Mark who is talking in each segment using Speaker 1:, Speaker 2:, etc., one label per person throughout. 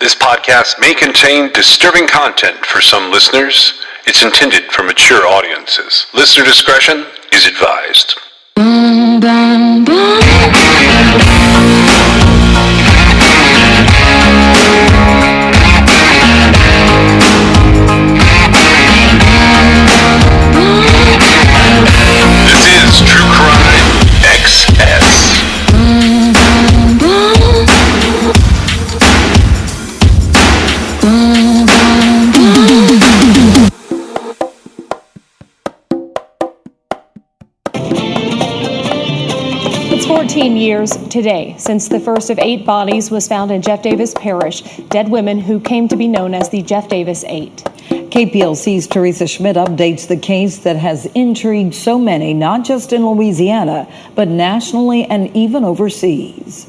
Speaker 1: This podcast may contain disturbing content for some listeners. It's intended for mature audiences. Listener discretion is advised. This is True Crime XS.
Speaker 2: It's 14 years today since the first of 8 bodies was found in Jeff Davis Parish, dead women who came to be known as the Jeff Davis 8.
Speaker 3: KPLC's Teresa Schmidt updates the case that has intrigued so many, not just in Louisiana, but nationally and even overseas.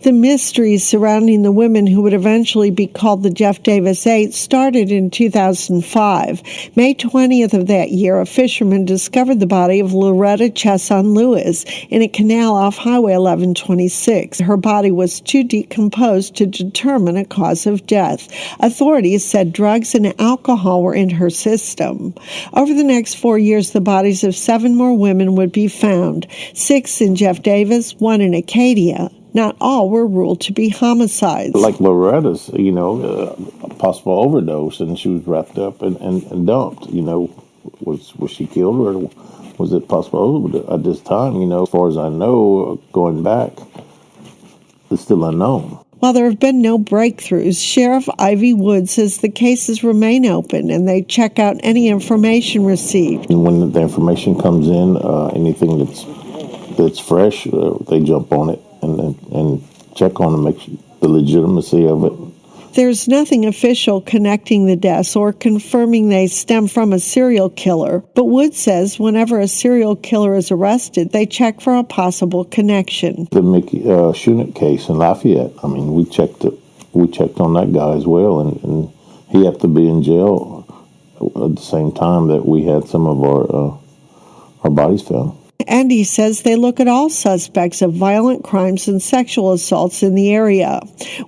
Speaker 4: The mysteries surrounding the women who would eventually be called the Jeff Davis 8 started in 2005. May 20th of that year, a fisherman discovered the body of Loretta Chesson Lewis in a canal off Highway 1126. Her body was too decomposed to determine a cause of death. Authorities said drugs and alcohol were in her system. Over the next 4 years, the bodies of 7 more women would be found, 6 in Jeff Davis, 1 in Acadia. Not all were ruled to be homicides.
Speaker 5: Like Loretta's, a possible overdose, and she was wrapped up and dumped. Was she killed, or was it possible at this time? As far as I know, going back, it's still unknown.
Speaker 4: While there have been no breakthroughs, Sheriff Ivy Wood says the cases remain open and they check out any information received.
Speaker 5: And when the information comes in, anything that's fresh, they jump on it and check on and make sure the legitimacy of it.
Speaker 4: There's nothing official connecting the deaths or confirming they stem from a serial killer, but Wood says whenever a serial killer is arrested, they check for a possible connection.
Speaker 5: The Mickey Shunick case in Lafayette, we checked on that guy as well, and he had to be in jail at the same time that we had some of our bodies found.
Speaker 4: And he says they look at all suspects of violent crimes and sexual assaults in the area.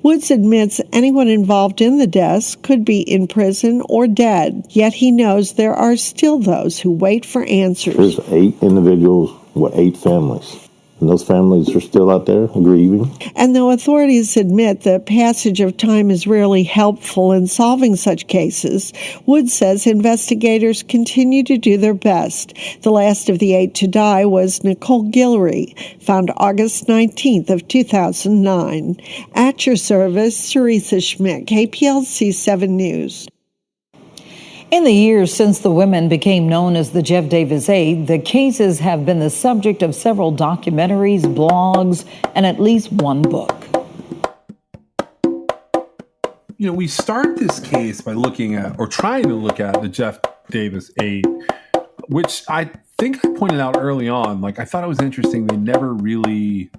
Speaker 4: Woods admits anyone involved in the deaths could be in prison or dead, yet he knows there are still those who wait for answers.
Speaker 5: There's 8 individuals with 8 families. And those families are still out there grieving. And
Speaker 4: though authorities admit the passage of time is rarely helpful in solving such cases, Wood says investigators continue to do their best. The last of the 8 to die was Nicole Guillory, found August 19th of 2009. At your service, Teresa Schmidt, KPLC 7 News.
Speaker 3: In the years since the women became known as the Jeff Davis 8, the cases have been the subject of several documentaries, blogs, and at least one book.
Speaker 6: We start this case by looking at, or trying to look at, the Jeff Davis 8, which I think I pointed out early on. I thought it was interesting. They never really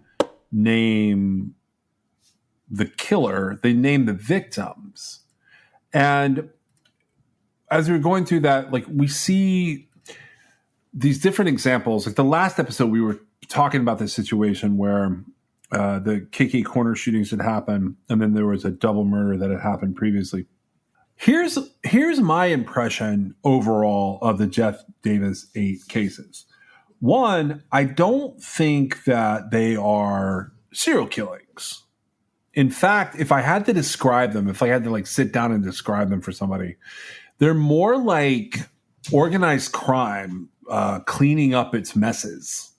Speaker 6: name the killer. They name the victims. And as we were going through that, we see these different examples. The last episode, we were talking about this situation where the KK corner shootings had happened, and then there was a double murder that had happened previously. Here's my impression overall of the Jeff Davis 8 cases. One, I don't think that they are serial killings. In fact, if I had to describe them, if I had to sit down and describe them for somebody, they're more like organized crime cleaning up its messes.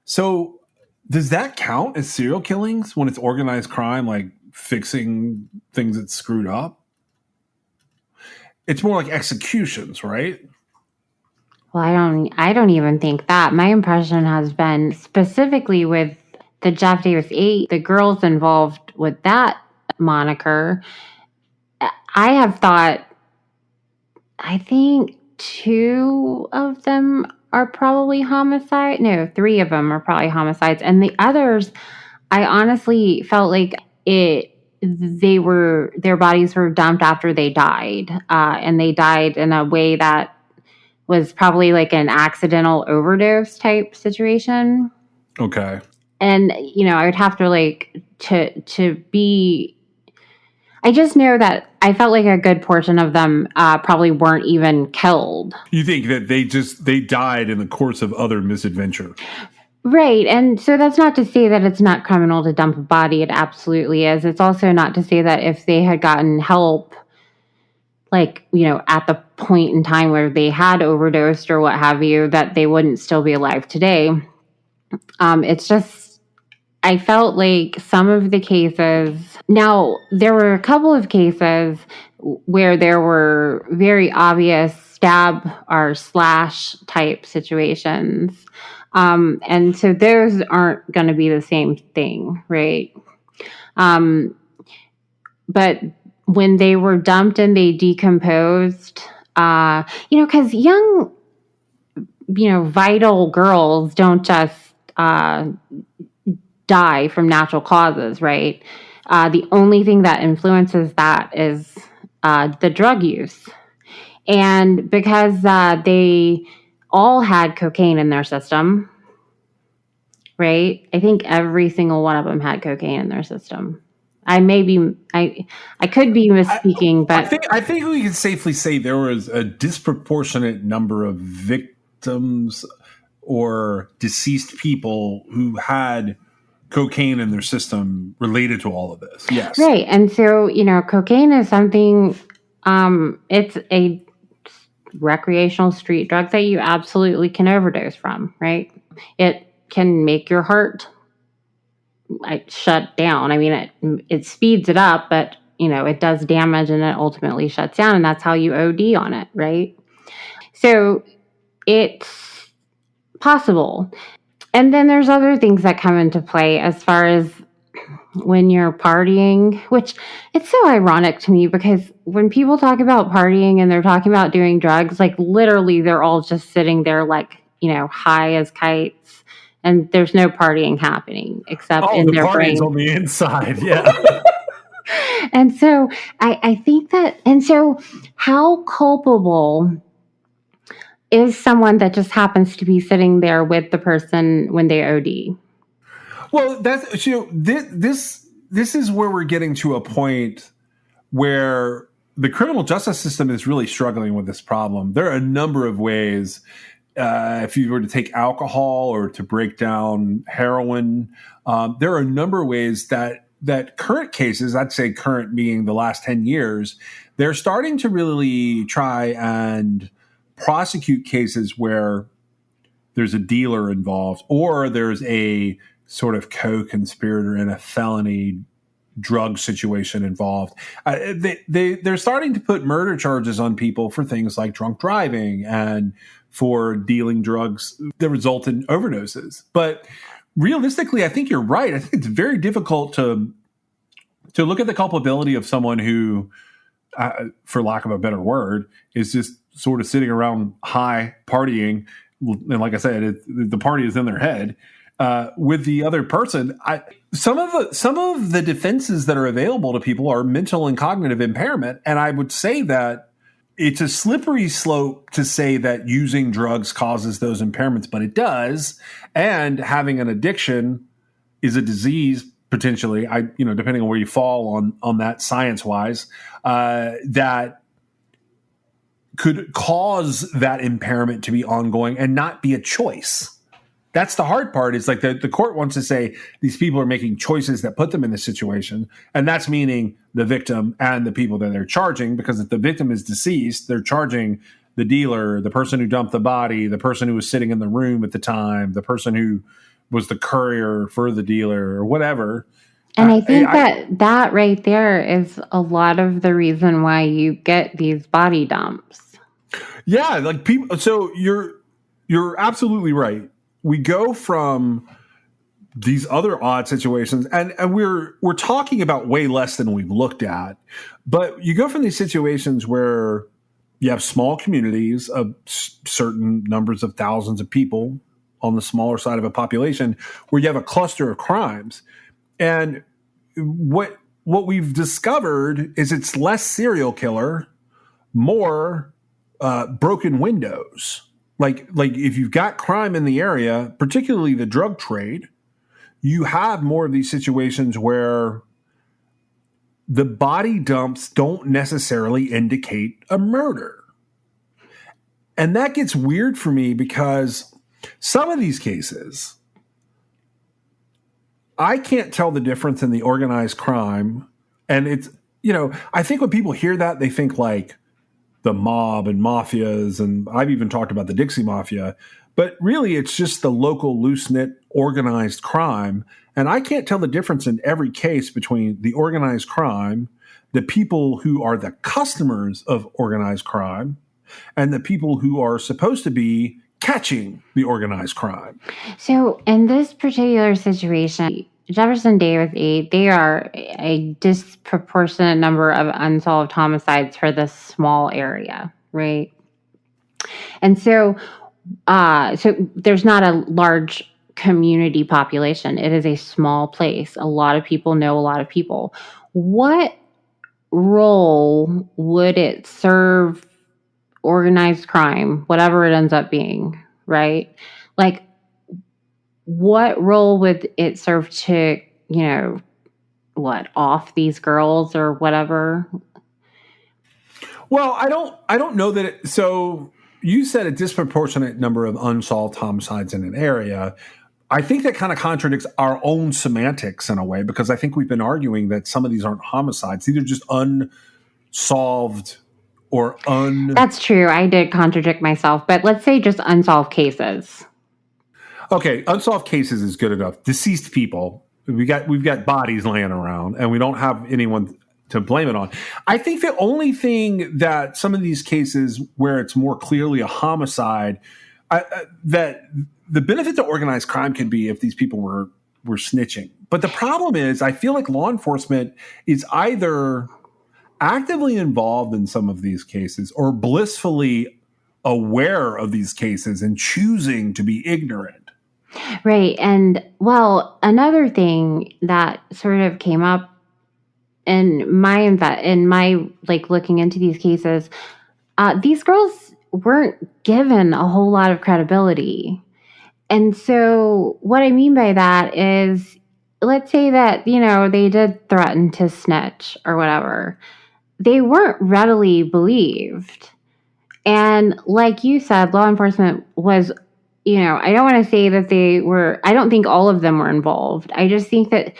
Speaker 6: So does that count as serial killings when it's organized crime, fixing things that screwed up? It's more like executions, right?
Speaker 7: Well, I don't even think that. My impression has been specifically with the Jeff Davis 8, the girls involved with that moniker. I have thought, I think 2 of them are probably homicide. No, 3 of them are probably homicides. And the others, I honestly felt like their bodies were dumped after they died. And they died in a way that was probably an accidental overdose type situation.
Speaker 6: Okay.
Speaker 7: And, I would have to to be I just know that I felt like a good portion of them probably weren't even killed.
Speaker 6: You think that they died in the course of other misadventure?
Speaker 7: Right. And so that's not to say that it's not criminal to dump a body. It absolutely is. It's also not to say that if they had gotten help, like, at the point in time where they had overdosed or what have you, that they wouldn't still be alive today. It's just, I felt like some of the cases, now there were a couple of cases where there were very obvious stab or slash type situations. And so those aren't going to be the same thing, right? But when they were dumped and they decomposed, because young, vital girls don't just die from natural causes, right? The only thing that influences that is the drug use. And because they all had cocaine in their system, right? I think every single one of them had cocaine in their system. I could be misspeaking, but
Speaker 6: I think we can safely say there was a disproportionate number of victims or deceased people who had cocaine in their system related to all of this. Yes.
Speaker 7: Right. And so, cocaine is something, it's a recreational street drug that you absolutely can overdose from, right? It can make your heart shut down. I mean, it speeds it up, but, it does damage and it ultimately shuts down. And that's how you OD on it, right? So it's possible. And then there's other things that come into play as far as when you're partying, which it's so ironic to me because when people talk about partying and they're talking about doing drugs, like literally they're all just sitting there like, high as kites and there's no partying happening except in their brain.
Speaker 6: On the inside. Yeah.
Speaker 7: And so I think that, and so how culpable is someone that just happens to be sitting there with the person when they OD?
Speaker 6: Well, that's this is where we're getting to a point where the criminal justice system is really struggling with this problem. There are a number of ways. If you were to take alcohol or to break down heroin, there are a number of ways that current cases, I'd say current being the last 10 years, they're starting to really try and prosecute cases where there's a dealer involved or there's a sort of co-conspirator in a felony drug situation involved. They're starting to put murder charges on people for things like drunk driving and for dealing drugs that result in overdoses. But realistically, I think you're right. I think it's very difficult to look at the culpability of someone who, for lack of a better word, is just sort of sitting around high partying. And like I said, the party is in their head. With the other person, some of the defenses that are available to people are mental and cognitive impairment, and I would say that it's a slippery slope to say that using drugs causes those impairments, but it does, and having an addiction is a disease potentially. Depending on where you fall on that science wise, that could cause that impairment to be ongoing and not be a choice. That's the hard part is like the court wants to say these people are making choices that put them in this situation. And that's meaning the victim and the people that they're charging, because if the victim is deceased, they're charging the dealer, the person who dumped the body, the person who was sitting in the room at the time, the person who was the courier for the dealer or whatever.
Speaker 7: And I think that right there is a lot of the reason why you get these body dumps.
Speaker 6: Yeah, like people. So you're absolutely right. We go from these other odd situations, and we're talking about way less than we've looked at. But you go from these situations where you have small communities of certain numbers of thousands of people on the smaller side of a population, where you have a cluster of crimes. And what we've discovered is it's less serial killer, more broken windows. Like if you've got crime in the area, particularly the drug trade, you have more of these situations where the body dumps don't necessarily indicate a murder. And that gets weird for me because some of these cases, I can't tell the difference in the organized crime. And it's, I think when people hear that, they think like the mob and mafias, and I've even talked about the Dixie Mafia, but really it's just the local loose-knit organized crime. And I can't tell the difference in every case between the organized crime, the people who are the customers of organized crime, and the people who are supposed to be catching the organized crime.
Speaker 7: So in this particular situation, Jefferson Davis 8, they are a disproportionate number of unsolved homicides for this small area, right? And so there's not a large community population. It is a small place. A lot of people know a lot of people. What role would it serve organized crime, whatever it ends up being, right? Like, what role would it serve to, off these girls or whatever?
Speaker 6: Well, I don't know that so you said a disproportionate number of unsolved homicides in an area. I think that kind of contradicts our own semantics in a way, because I think we've been arguing that some of these aren't homicides. These are just unsolved or
Speaker 7: That's true. I did contradict myself, but let's say just unsolved cases.
Speaker 6: Okay, unsolved cases is good enough. Deceased people, we've got bodies laying around, and we don't have anyone to blame it on. I think the only thing that some of these cases where it's more clearly a homicide, that the benefit to organized crime can be if these people were snitching. But the problem is, I feel like law enforcement is either actively involved in some of these cases or blissfully aware of these cases and choosing to be ignorant.
Speaker 7: Right. And another thing that sort of came up in my looking into these cases, these girls weren't given a whole lot of credibility. And so what I mean by that is, let's say that, they did threaten to snitch or whatever. They weren't readily believed. And like you said, law enforcement was, I don't want to say that I don't think all of them were involved. I just think that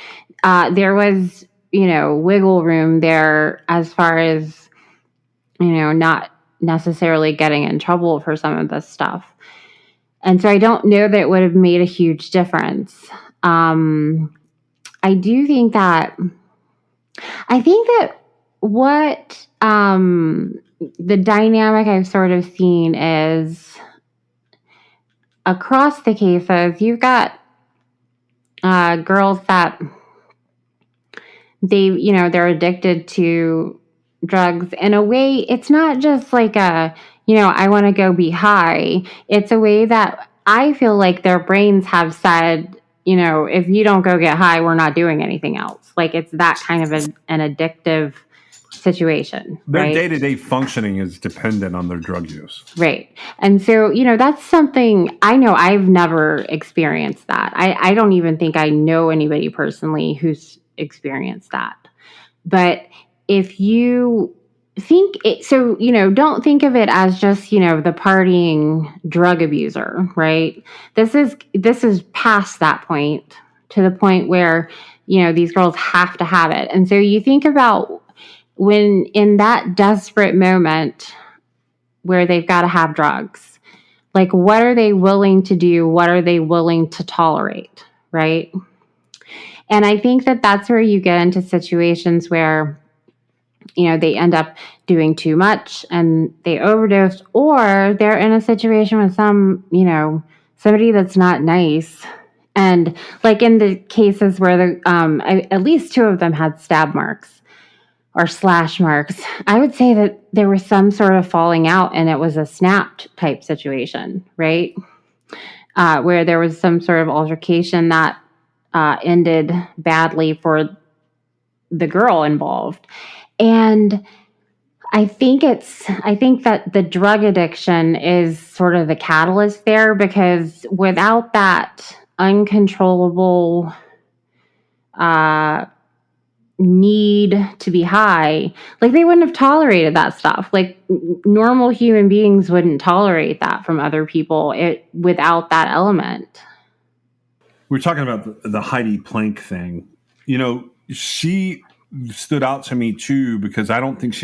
Speaker 7: there was, wiggle room there as far as, not necessarily getting in trouble for some of this stuff. And so I don't know that it would have made a huge difference. I do think that, what the dynamic I've sort of seen is across the cases, you've got girls that they're addicted to drugs. In a way, it's not just like I want to go be high. It's a way that I feel like their brains have said, if you don't go get high, we're not doing anything else. Like, it's that kind of an addictive situation.
Speaker 6: Their
Speaker 7: right?
Speaker 6: day-to-day functioning is dependent on their drug use.
Speaker 7: Right. And so, that's something I know I've never experienced that. I don't even think I know anybody personally who's experienced that. But if you think it, so, don't think of it as just, the partying drug abuser, right? This is past that point, to the point where, these girls have to have it. And so you think about when in that desperate moment where they've got to have drugs, like, what are they willing to do? What are they willing to tolerate? Right. And I think that that's where you get into situations where, they end up doing too much and they overdose, or they're in a situation with somebody that's not nice. And like in the cases where at least two of them had stab marks or slash marks, I would say that there was some sort of falling out and it was a snapped type situation, right? Where there was some sort of altercation that ended badly for the girl involved. And I think that the drug addiction is sort of the catalyst there, because without that uncontrollable need to be high, like they wouldn't have tolerated that stuff. Like normal human beings wouldn't tolerate that from other people without that element.
Speaker 6: We're talking about the Heidi Plank thing. She stood out to me too because I don't think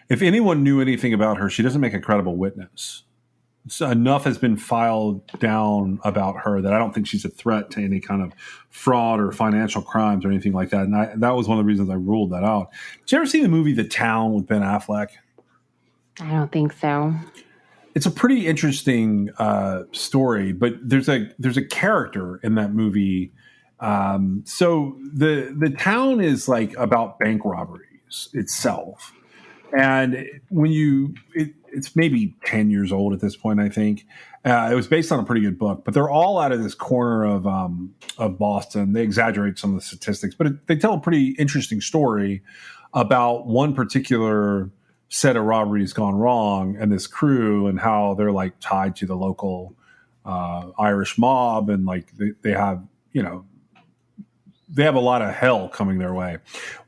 Speaker 6: if anyone knew anything about her, she doesn't make a credible witness. So enough has been filed down about her that I don't think she's a threat to any kind of fraud or financial crimes or anything like that. And that was one of the reasons I ruled that out. Did you ever see the movie The Town with Ben Affleck?
Speaker 7: I don't think so.
Speaker 6: It's a pretty interesting story, but there's a character in that movie. So the town is like about bank robberies itself, and it's maybe 10 years old at this point, I think. It was based on a pretty good book, but they're all out of this corner of Boston. They exaggerate some of the statistics, but they tell a pretty interesting story about one particular set of robberies gone wrong and this crew and how they're like tied to the local Irish mob, and like they have a lot of hell coming their way.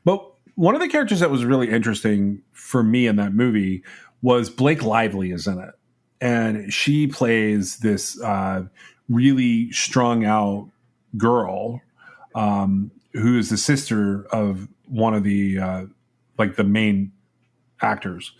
Speaker 6: But one of the characters that was really interesting for me in that movie was Blake Lively is in it. And she plays this really strung out girl who is the sister of one of the the main actors.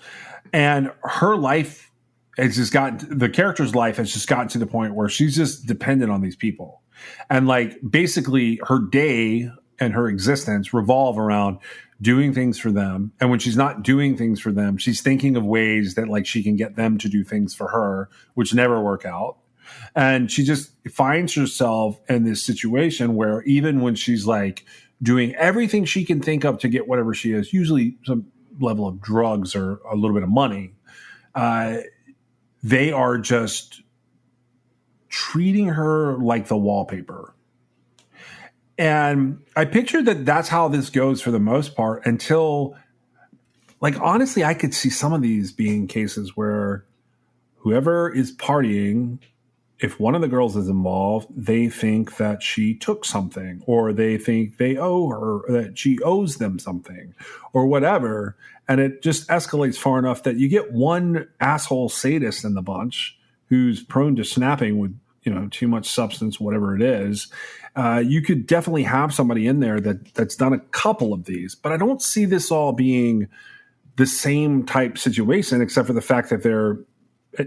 Speaker 6: And her life the character's life has just gotten to the point where she's just dependent on these people. And like basically her day and her existence revolve around doing things for them. And when she's not doing things for them, she's thinking of ways that like she can get them to do things for her, which never work out. And she just finds herself in this situation where even when she's like doing everything she can think of to get whatever she is, usually some level of drugs or a little bit of money, they are just treating her like the wallpaper. And I pictured that that's how this goes for the most part until, like, honestly, I could see some of these being cases where whoever is partying, if one of the girls is involved, they think that she took something, or they think they owe her, that she owes them something, or whatever. And it just escalates far enough that you get one asshole sadist in the bunch who's prone to snapping with, too much substance, whatever it is. You could definitely have somebody in there that's done a couple of these, but I don't see this all being the same type situation, except for the fact that they're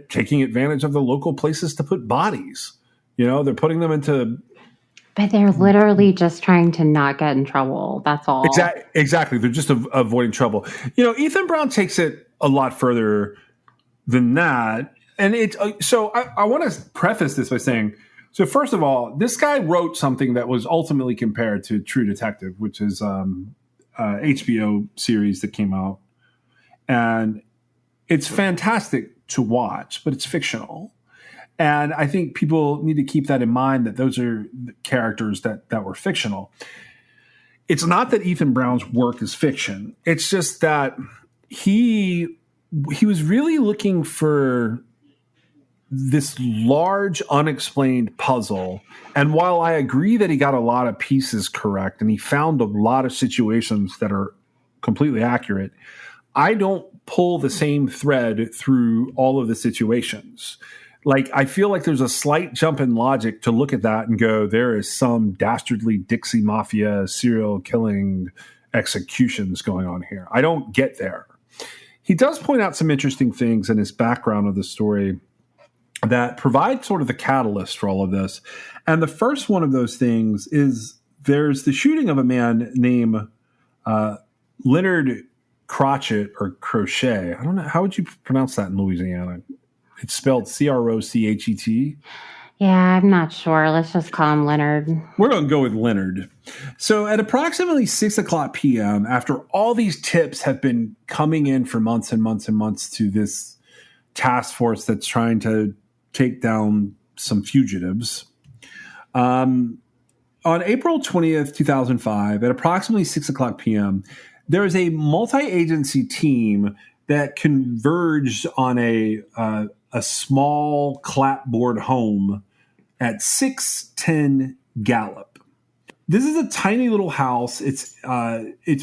Speaker 6: taking advantage of the local places to put bodies. They're putting them into.
Speaker 7: But they're literally just trying to not get in trouble. That's all.
Speaker 6: Exactly. They're just avoiding trouble. Ethan Brown takes it a lot further than that. And so I want to preface this by saying, so first of all, this guy wrote something that was ultimately compared to True Detective, which is HBO series that came out. And it's fantastic to watch, but it's fictional. And I think people need to keep that in mind, that those are the characters that were fictional. It's not that Ethan Brown's work is fiction. It's just that he was really looking for this large unexplained puzzle. And while I agree that he got a lot of pieces correct and he found a lot of situations that are completely accurate, I don't pull the same thread through all of the situations. Like, I feel like there's a slight jump in logic to look at that and go, there is some dastardly Dixie Mafia serial killing executions going on here. I don't get there. He does point out some interesting things in his background of the story that provide sort of the catalyst for all of this. And the first one of those things is there's the shooting of a man named Leonard Crochet or Crochet. I don't know. How would you pronounce that in Louisiana? It's spelled Crochet.
Speaker 7: Yeah, I'm not sure. Let's just call him Leonard.
Speaker 6: We're going to go with Leonard. So at approximately 6 o'clock p.m., after all these tips have been coming in for months and months and months to this task force that's trying to take down some fugitives, on April 20th, 2005, at approximately 6 o'clock p.m., there is a multi-agency team that converged on a small clapboard home at 610 Gallup. This is a tiny little house. It's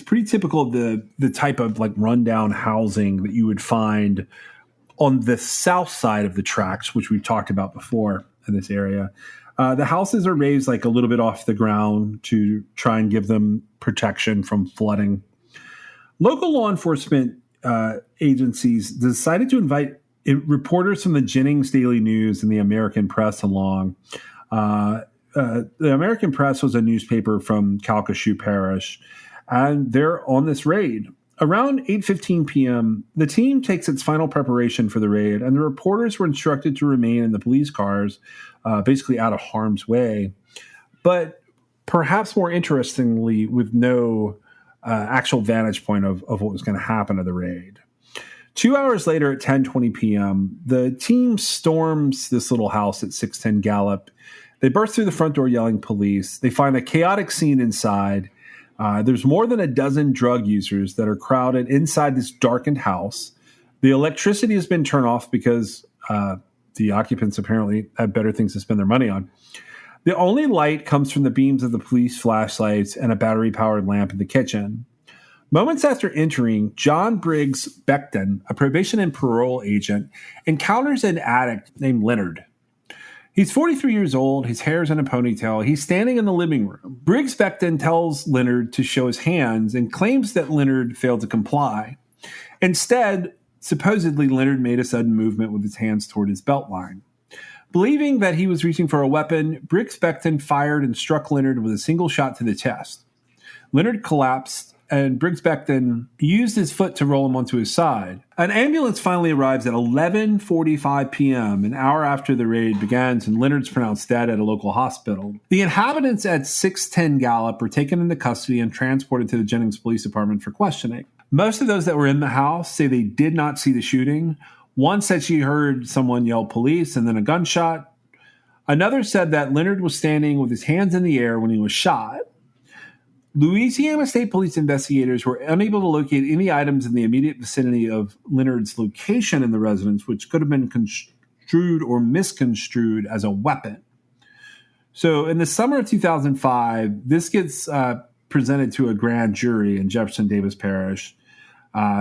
Speaker 6: pretty typical of the type of like rundown housing that you would find on the south side of the tracks, which we've talked about before in this area. The houses are raised like a little bit off the ground to try and give them protection from flooding. Local law enforcement agencies decided to invite reporters from the Jennings Daily News and the American Press along. The American Press was a newspaper from Calcasieu Parish, and they're on this raid. Around 8:15 p.m., the team takes its final preparation for the raid, and the reporters were instructed to remain in the police cars, basically out of harm's way. But perhaps more interestingly, with no actual vantage point of what was going to happen to the raid. 2 hours later at 10:20 p.m., the team storms this little house at 610 Gallup. They burst through the front door yelling police. They find a chaotic scene inside. There's more than a dozen drug users that are crowded inside this darkened house. The electricity has been turned off because the occupants apparently have better things to spend their money on. The only light comes from the beams of the police flashlights and a battery-powered lamp in the kitchen. Moments after entering, John Briggs Beckton, a probation and parole agent, encounters an addict named Leonard. He's 43 years old. His hair's in a ponytail. He's standing in the living room. Briggs Beckton tells Leonard to show his hands and claims that Leonard failed to comply. Instead, supposedly, Leonard made a sudden movement with his hands toward his belt line. Believing that he was reaching for a weapon, Briggs Beckton fired and struck Leonard with a single shot to the chest. Leonard collapsed, and Briggs Beckton used his foot to roll him onto his side. An ambulance finally arrives at 11:45 p.m., an hour after the raid begins, and Leonard's pronounced dead at a local hospital. The inhabitants at 610 Gallup were taken into custody and transported to the Jennings Police Department for questioning. Most of those that were in the house say they did not see the shooting. One said she heard someone yell police and then a gunshot. Another said that Leonard was standing with his hands in the air when he was shot. Louisiana State Police investigators were unable to locate any items in the immediate vicinity of Leonard's location in the residence, which could have been construed or misconstrued as a weapon. So in the summer of 2005, this gets presented to a grand jury in Jefferson Davis Parish.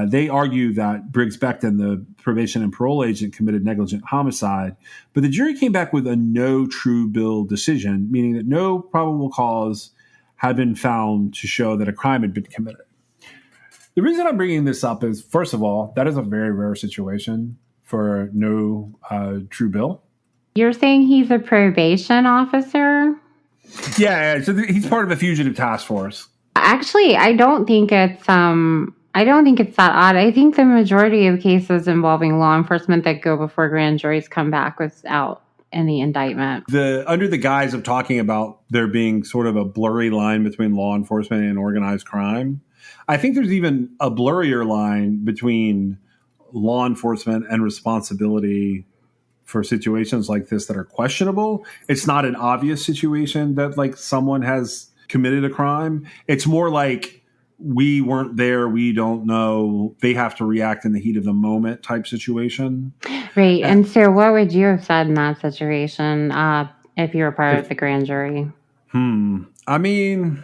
Speaker 6: They argue that Briggs Beckton, the probation and parole agent, committed negligent homicide, but the jury came back with a no true bill decision, meaning that no probable cause had been found to show that a crime had been committed. The reason I'm bringing this up is, first of all, that is a very rare situation for no true bill.
Speaker 7: You're saying he's a probation officer?
Speaker 6: Yeah, so he's part of a fugitive task force.
Speaker 7: Actually, I don't think it's that odd. I think the majority of cases involving law enforcement that go before grand juries come back without any indictment.
Speaker 6: Under the guise of talking about there being sort of a blurry line between law enforcement and organized crime, I think there's even a blurrier line between law enforcement and responsibility for situations like this that are questionable. It's not an obvious situation that like someone has committed a crime. It's more like we weren't there, we don't know, they have to react in the heat of the moment type situation.
Speaker 7: Right. And so what would you have said in that situation if you were part of the grand jury?
Speaker 6: I mean...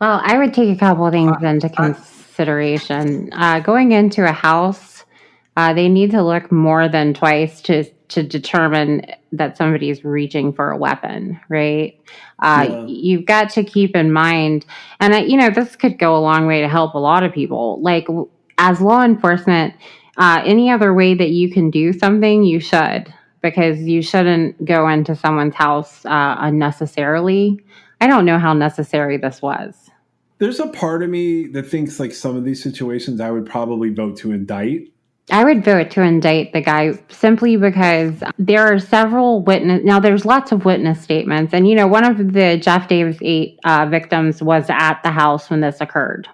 Speaker 7: Well, I would take a couple of things into consideration. Going into a house, they need to look more than twice to determine that somebody is reaching for a weapon, right? You've got to keep in mind, and this could go a long way to help a lot of people. Like, as law enforcement, any other way that you can do something, you should, because you shouldn't go into someone's house unnecessarily. I don't know how necessary this was.
Speaker 6: There's a part of me that thinks like some of these situations I would probably vote to indict.
Speaker 7: I would vote to indict the guy simply because there are several witness. Now, there's lots of witness statements. And, one of the Jeff Davis 8 victims was at the house when this occurred.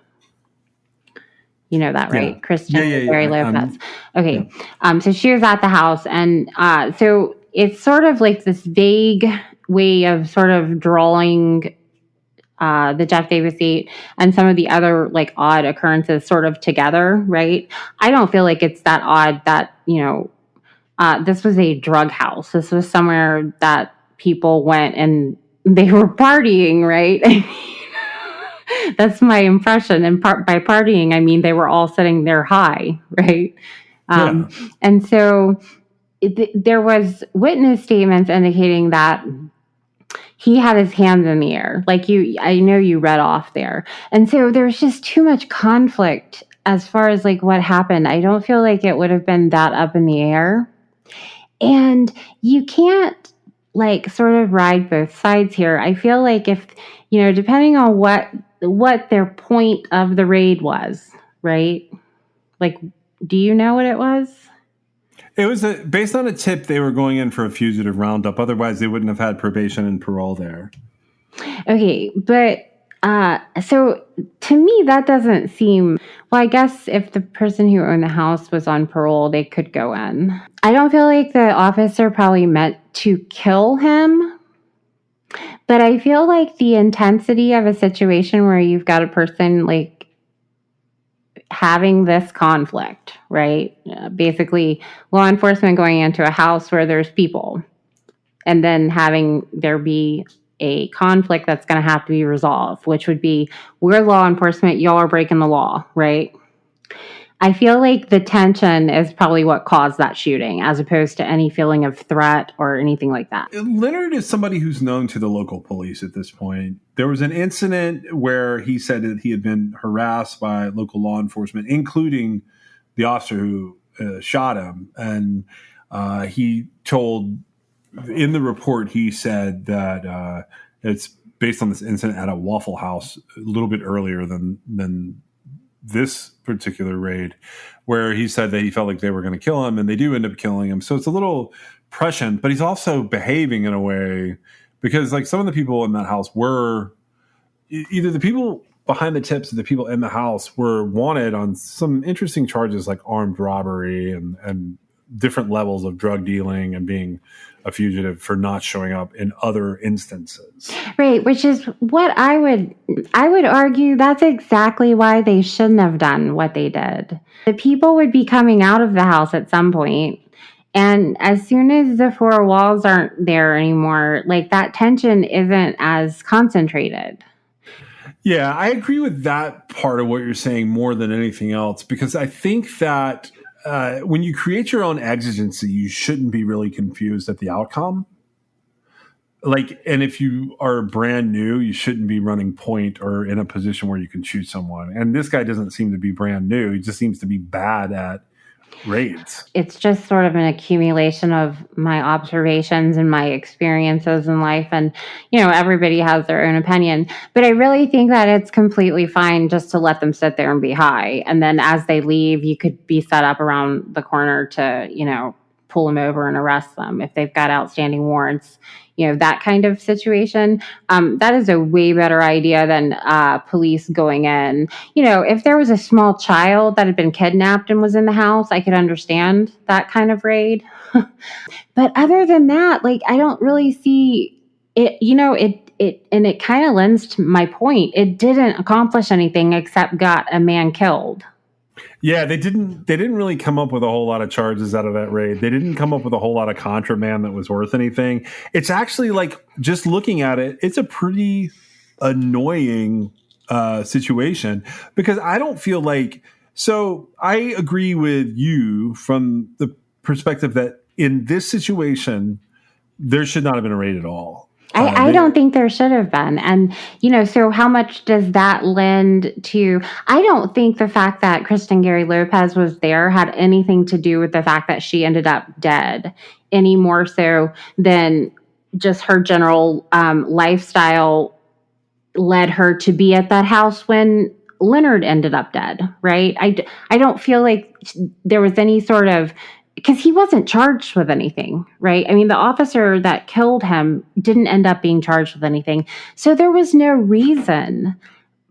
Speaker 7: You know that, right?
Speaker 6: Yeah.
Speaker 7: Christian
Speaker 6: Yeah.
Speaker 7: Barry Lopez. Okay. Yeah. So she was at the house. And so it's sort of like this vague way of sort of drawing the Jeff Davis 8 and some of the other like odd occurrences sort of together, right? I don't feel like it's that odd that, this was a drug house. This was somewhere that people went and they were partying, right? That's my impression. And by partying, I mean they were all sitting there high, right? And so there was witness statements indicating that he had his hands in the air, like I know you read off there. And so there's just too much conflict as far as like what happened. I don't feel like it would have been that up in the air. And you can't like sort of ride both sides here. I feel like if, depending on what their point of the raid was, right? Like, do you know what it was?
Speaker 6: It was based on a tip they were going in for a fugitive roundup. Otherwise, they wouldn't have had probation and parole there.
Speaker 7: Okay, but so to me, that doesn't seem... Well, I guess if the person who owned the house was on parole, they could go in. I don't feel like the officer probably meant to kill him, but I feel like the intensity of a situation where you've got a person like having this conflict, right? Basically, law enforcement going into a house where there's people and then having there be a conflict that's going to have to be resolved, which would be, we're law enforcement, y'all are breaking the law, right? I feel like the tension is probably what caused that shooting, as opposed to any feeling of threat or anything like that.
Speaker 6: Leonard is somebody who's known to the local police at this point. There was an incident where he said that he had been harassed by local law enforcement, including the officer who shot him. And he told, in the report, he said that it's based on this incident at a Waffle House a little bit earlier than this particular raid, where he said that he felt like they were going to kill him, and they do end up killing him. So it's a little prescient, but he's also behaving in a way, because like some of the people in that house were either the people behind the tips or the people in the house were wanted on some interesting charges like armed robbery and different levels of drug dealing and being a fugitive for not showing up in other instances.
Speaker 7: Right, which is what I would argue that's exactly why they shouldn't have done what they did. The people would be coming out of the house at some point, and as soon as the four walls aren't there anymore, like that tension isn't as concentrated.
Speaker 6: Yeah, I agree with that part of what you're saying more than anything else, because I think that when you create your own exigency, you shouldn't be really confused at the outcome. Like, and if you are brand new, you shouldn't be running point or in a position where you can shoot someone. And this guy doesn't seem to be brand new. He just seems to be bad at raids.
Speaker 7: It's just sort of an accumulation of my observations and my experiences in life. And, everybody has their own opinion. But I really think that it's completely fine just to let them sit there and be high. And then as they leave, you could be set up around the corner to, pull them over and arrest them if they've got outstanding warrants. That kind of situation. That is a way better idea than police going in. If there was a small child that had been kidnapped and was in the house, I could understand that kind of raid. But other than that, like, I don't really see it, and it kind of lends to my point. It didn't accomplish anything except got a man killed.
Speaker 6: Yeah, they didn't really come up with a whole lot of charges out of that raid. They didn't come up with a whole lot of contraband that was worth anything. It's actually, like, just looking at it, it's a pretty annoying situation, because I don't feel like... So I agree with you from the perspective that in this situation, there should not have been a raid at all.
Speaker 7: I don't think there should have been. And, so how much does that lend to... I don't think the fact that Kristen Gary Lopez was there had anything to do with the fact that she ended up dead, any more so than just her general lifestyle led her to be at that house when Leonard ended up dead, right? I don't feel like there was any sort of... Because he wasn't charged with anything, right? I mean, the officer that killed him didn't end up being charged with anything. So there was no reason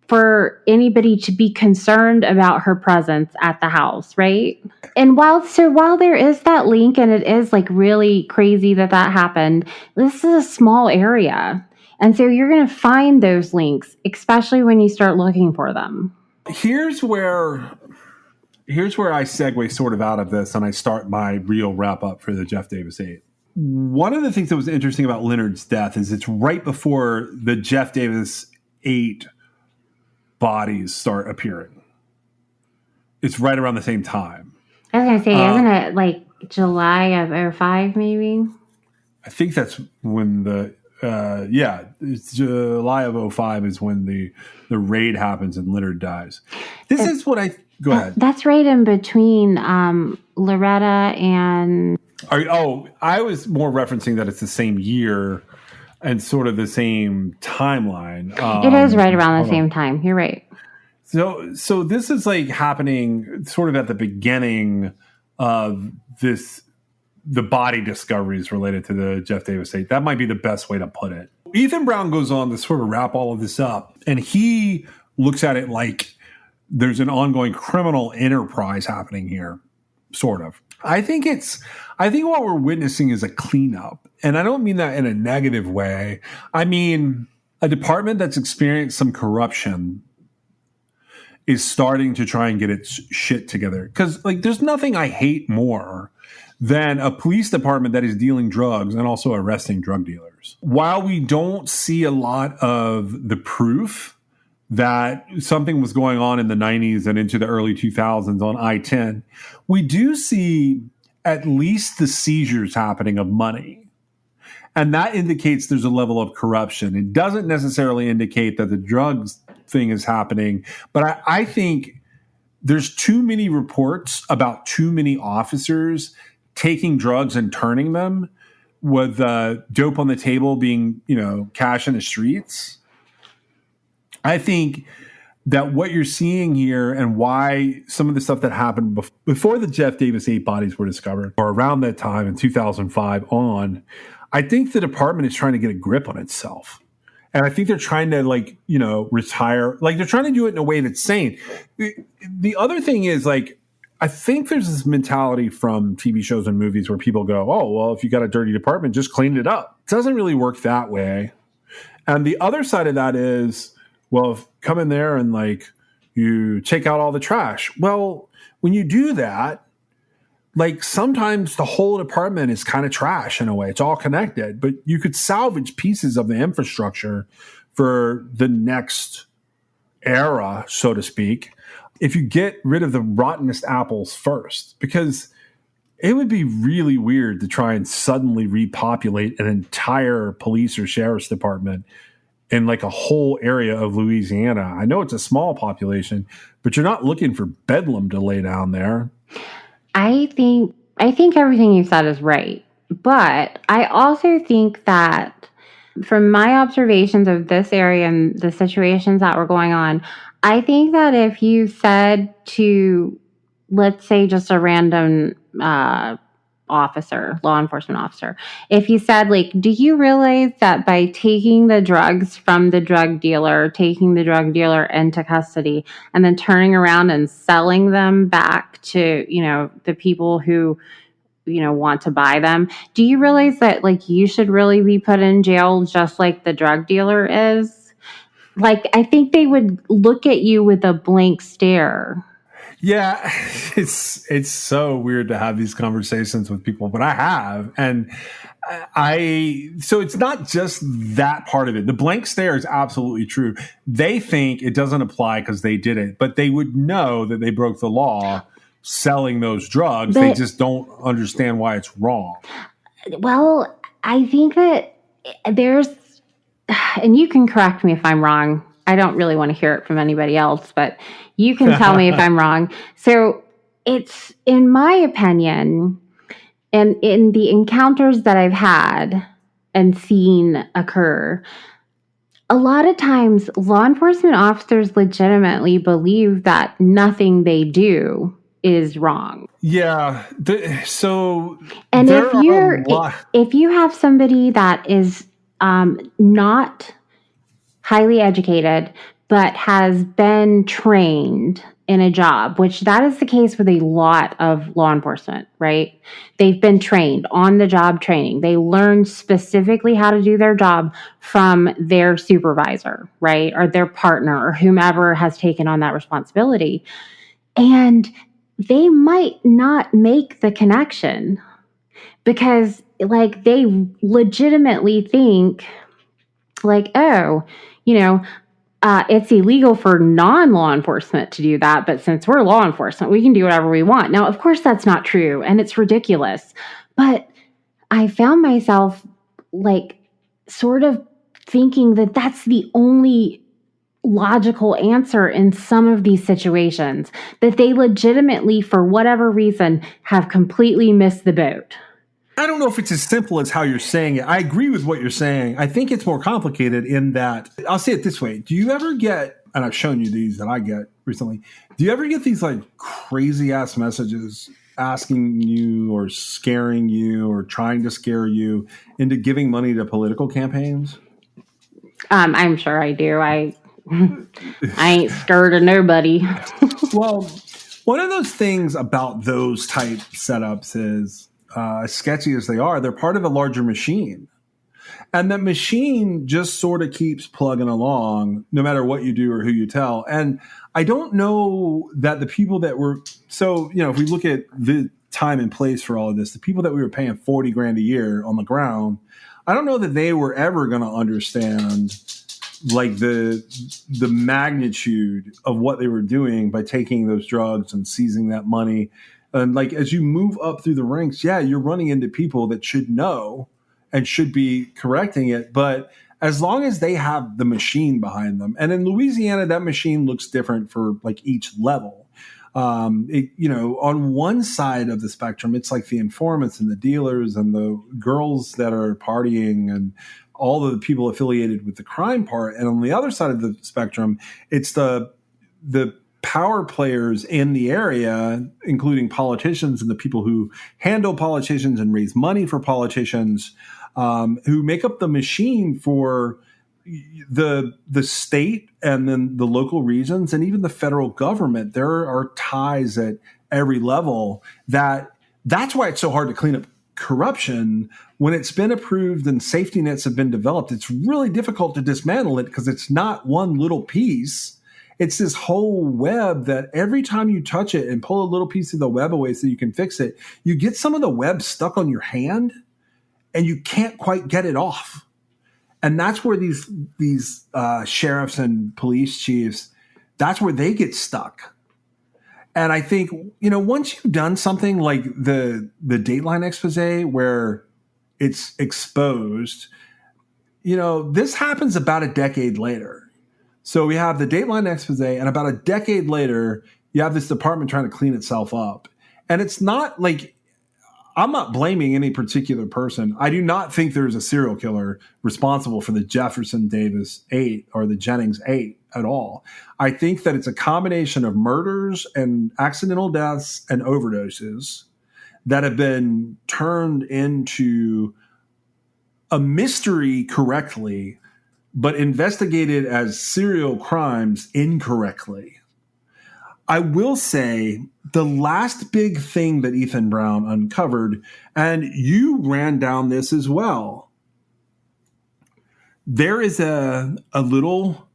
Speaker 7: for anybody to be concerned about her presence at the house, right? And while there is that link, and it is like really crazy that happened, this is a small area. And so you're going to find those links, especially when you start looking for them.
Speaker 6: Here's where I segue sort of out of this, and I start my real wrap up for the Jeff Davis 8. one of the things that was interesting about Leonard's death is it's right before the Jeff Davis 8 bodies start appearing. It's right around the same time.
Speaker 7: I was gonna say, isn't it like July of 2005, maybe?
Speaker 6: I think that's when it's July of 2005 is when the raid happens and Leonard dies. Go ahead.
Speaker 7: That's right in between Loretta and...
Speaker 6: I was more referencing that it's the same year and sort of the same timeline.
Speaker 7: It is right around the same time. You're right.
Speaker 6: So this is like happening sort of at the beginning of the body discoveries related to the Jeff Davis 8. That might be the best way to put it. Ethan Brown goes on to sort of wrap all of this up, and he looks at it like there's an ongoing criminal enterprise happening here, sort of. I think what we're witnessing is a cleanup, and I don't mean that in a negative way. I mean a department that's experienced some corruption is starting to try and get its shit together. Because like, there's nothing I hate more than a police department that is dealing drugs and also arresting drug dealers. While we don't see a lot of the proof that something was going on in the 90s and into the early 2000s on I-10, we do see at least the seizures happening of money. And that indicates there's a level of corruption. It doesn't necessarily indicate that the drugs thing is happening, but I think there's too many reports about too many officers taking drugs and turning them, with dope on the table being, cash in the streets. I think that what you're seeing here and why some of the stuff that happened before the Jeff Davis 8 bodies were discovered, or around that time in 2005 on, I think the department is trying to get a grip on itself. And I think they're trying to retire. Like, they're trying to do it in a way that's sane. The other thing is, like, I think there's this mentality from TV shows and movies where people go, oh, well, if you got a dirty department, just clean it up. It doesn't really work that way. And the other side of that is, well, come in there and like you take out all the trash. Well, when you do that, like sometimes the whole department is kind of trash in a way. It's all connected, but you could salvage pieces of the infrastructure for the next era, so to speak, if you get rid of the rottenest apples first, because it would be really weird to try and suddenly repopulate an entire police or sheriff's department in like a whole area of Louisiana. I know it's a small population, but you're not looking for bedlam to lay down there.
Speaker 7: I think everything you said is right, but I also think that from my observations of this area and the situations that were going on, I think that if you said to, let's say, just a random officer, law enforcement officer, if you said, like, do you realize that by taking the drugs from the drug dealer, taking the drug dealer into custody, and then turning around and selling them back to, the people who, want to buy them, do you realize that, like, you should really be put in jail just like the drug dealer is? Like, I think they would look at you with a blank stare.
Speaker 6: Yeah, it's so weird to have these conversations with people, but I have. And so it's not just that part of it. The blank stare is absolutely true. They think it doesn't apply because they did it, but they would know that they broke the law selling those drugs. They just don't understand why it's wrong.
Speaker 7: Well, I think that there's, and you can correct me if I'm wrong. I don't really want to hear it from anybody else, but you can tell me if I'm wrong. So it's, in my opinion, and in the encounters that I've had and seen occur, a lot of times law enforcement officers legitimately believe that nothing they do is wrong.
Speaker 6: Yeah.
Speaker 7: And if you have somebody that is not highly educated, but has been trained in a job, which that is the case with a lot of law enforcement, right? They've been trained on the job training. They learn specifically how to do their job from their supervisor, right? Or their partner or whomever has taken on that responsibility. And they might not make the connection. because like they legitimately think like, oh, you know, it's illegal for non-law enforcement to do that, but since we're law enforcement, we can do whatever we want. Now, of course, that's not true, and it's ridiculous. But I found myself like sort of thinking that that's the only logical answer in some of these situations, that they legitimately, for whatever reason, have completely missed the boat.
Speaker 6: I don't know if it's as simple as how you're saying it. I agree with what you're saying. I think it's more complicated in that, I'll say it this way. Do you ever get, and I've shown you these that I get recently, do you ever get these like crazy ass messages asking you or scaring you or trying to scare you into giving money to political campaigns?
Speaker 7: I'm sure I do. I ain't scared of nobody.
Speaker 6: Well, one of those things about those type setups is, as sketchy as they are, they're part of a larger machine. And that machine just sort of keeps plugging along no matter what you do or who you tell. And I don't know that the people that were, so, if we look at the time and place for all of this, the people that we were paying $40,000 a year on the ground, I don't know that they were ever going to understand like the magnitude of what they were doing by taking those drugs and seizing that money. And like, as you move up through the ranks, yeah, you're running into people that should know and should be correcting it. But as long as they have the machine behind them, and in Louisiana, that machine looks different for like each level. On one side of the spectrum, it's like the informants and the dealers and the girls that are partying and all of the people affiliated with the crime part. And on the other side of the spectrum, it's the power players in the area, including politicians and the people who handle politicians and raise money for politicians, who make up the machine for the state and then the local regions and even the federal government. There are ties at every level that's why it's so hard to clean up corruption. When it's been approved and safety nets have been developed, it's really difficult to dismantle it because it's not one little piece. It's this whole web that every time you touch it and pull a little piece of the web away so you can fix it, you get some of the web stuck on your hand and you can't quite get it off. And that's where these sheriffs and police chiefs, that's where they get stuck. And I think, once you've done something like the Dateline expose where it's exposed, this happens about a decade later. So we have the Dateline expose, and about a decade later, you have this department trying to clean itself up. And it's not like, I'm not blaming any particular person. I do not think there's a serial killer responsible for the Jefferson Davis 8 or the Jennings 8 at all. I think that it's a combination of murders and accidental deaths and overdoses that have been turned into a mystery correctly, but investigated as serial crimes incorrectly. I will say the last big thing that Ethan Brown uncovered, and you ran down this as well, there is a little